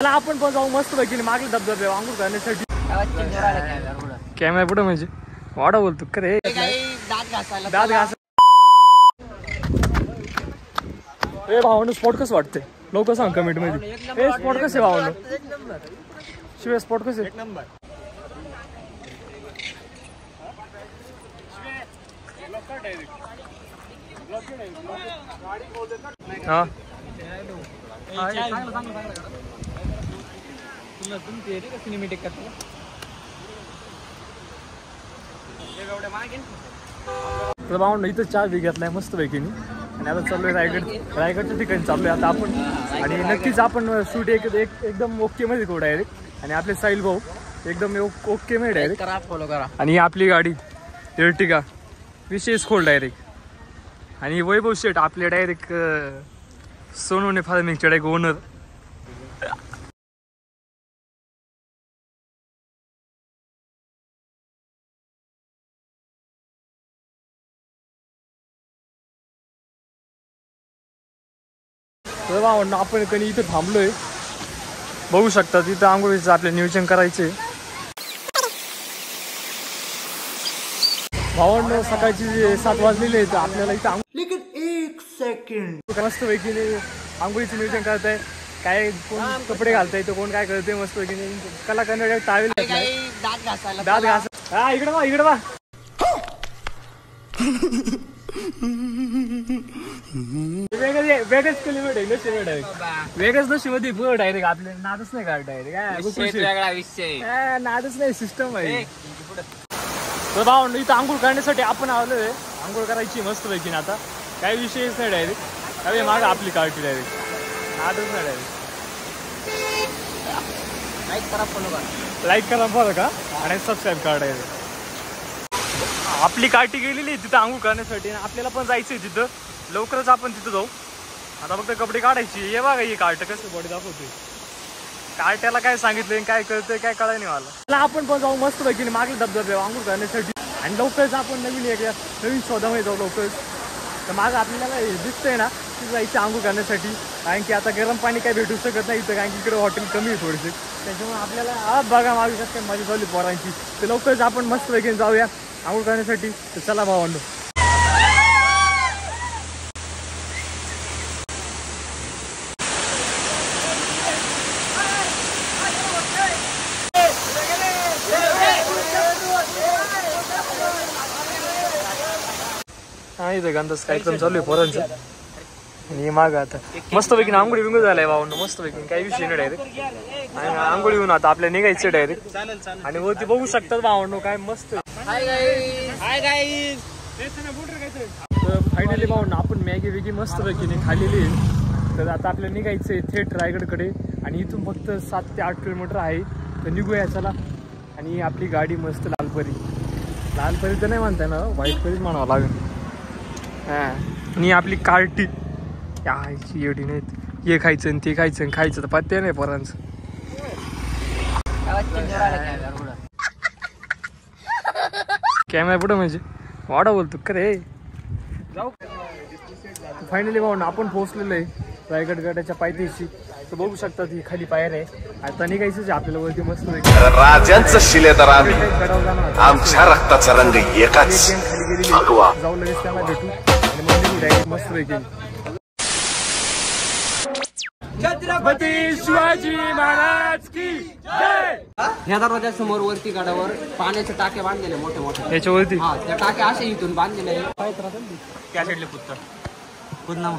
चला आपण पण जाऊ मस्त पैकी मागले धबधबे आंघोळ करण्यासाठी. कॅमेरा पुढे म्हणजे वाडा बोलतो का रे? दात घास. ए भावानं स्पॉट कसं वाटतंय लोक सांग कमेंट मध्ये. ए स्पॉट कसे भावानं शिवाय स्पॉट कसे? एक नंबर. हा सिनेमॅटिक का इथं चहा बी घेतलाय मस्त पैकीनी. आणि आता चाललोय रायगडच्या ठिकाणी चाललोय आता आपण. आणि नक्कीच आपण शूट एकदम ओके मध्ये करू डायरेक्ट. आणि आपले साहिल भाऊ एकदम ओके मध्ये डायरेक्ट फॉलो करा. आणि आपली गाडी एर्टिगा विशेष खोल डायरेक्ट. आणि वैभव शेठ आपले डायरेक्ट सोनवणे फार्मिंगचे डायरेक्ट ओनर. आपण कधी इथं थांबलोय बघू शकता. तिथं आंघोळीचं आपले नियोजन करायचे. भावांनो सकाळची 7 वाजलेले आहेत. आपल्याला इथं लेकिन 1 सेकंड मस्त पैकी आंघोळीचं नियोजन करत आहे. काय कोण कपडे घालताय तर कोण काय करते मस्त पैकी. कलाकार टावेल दात घास. हा इकडे बा इकडे बा. वेगळच किलोमीटर वेगळच नशिमध्ये डायरेक्ट आपले नादच नाही का डायरेक्ट नादच नाही सिस्टम आहे. तर भाऊ इथं आंघोळ करण्यासाठी आपण आलोय. आंघोळ करायची मस्त पैकी. आता काही विषयच नाही डायरेक्ट काही माग आपली कार्टी डायरेक्ट नादच नाही डायरेक्ट. लाईक करा बरं का आणि सबस्क्राईब करा डायरेक्ट. आपली कार्टी गेलेली तिथं आंघोळ करण्यासाठी. आपल्याला पण जायचंय तिथं लवकरच आपण तिथं जाऊ. आता फक्त कपडे काढायची. हे बघा ही कार्ट कसं बॉडी दाखवते. कार्ट्याला काय सांगितलंय काय कळतंय काय कळाय नाही मला. आपण पण जाऊ मस्त पैकी मागले धबधबे आंघोळ करण्यासाठी. आणि लवकरच आपण नवीन शोधामध्ये जाऊ लवकरच. तर मागं आपल्याला दिसतंय ना तिथं जायचं आंघोळ करण्यासाठी. कारण की आता गरम पाणी काय भेटू शकत नाही इथं. कारण की इकडे हॉटेल कमी आहे थोडेसे. त्याच्यामुळे आपल्याला बघा मागे कसं काय माझी चालली पोरांची. तर लवकरच आपण मस्त पैकी जाऊया आंघोळ करण्यासाठी. तर चला भावांनो. हा इथं गंधाच कार्यक्रम चालू आहे पोरांचा. आणि माग आता मस्त पैकी आंघोळी विंगू झालाय भावांनो मस्त पैकी. काही विषय नाही डायरेक्ट. आणि आंघोळी येऊन आता आपल्या निघायचं डायरेक्ट. आणि वरती बघू शकतात भावांनो काय मस्त. तर फायनली भावांनो आपण मॅगी वेगी मस्त पैकी खाल्लेली आहे. तर आता आपल्याला निघायचंय थेट रायगडकडे. आणि इथून फक्त 7 ते 8 किलोमीटर आहे. तर निघूया चला. आणि आपली गाडी मस्त लालपरी तर नाही म्हणताय ना व्हाईट परीच म्हणावं लागेल. हा आणि आपली कार्टी यायची एवढी नाहीत. हे खायचं आणि ते खायचं खायचं तर पत्ते नाही पोरांचं. कॅमेरा पुढे म्हणजे वाडा बोलतो का रे? जाऊ फायनली भाऊ आपण पोहोचलेलो आहे रायगड गडाच्या पायथ्याशी. तर बघू शकता ती खाली पायर आहे. आता निघायचंच आपल्याला वरती मस्त राजांचं शिलेदार आमच्या रक्ताचा रंग एकाच. जाऊ लगेच त्याला भेटू. आणि मग डायरेक्ट मस्त पैकी छत्रपती शिवाजी महाराज की जय. ह्या दरवाजा समोर वरती गडावर पाण्याचे टाके बांधलेले मोठे मोठे याच्यावरती. हा त्या टाके असे इथून बांधलेले. त्या साईडले पुन्हा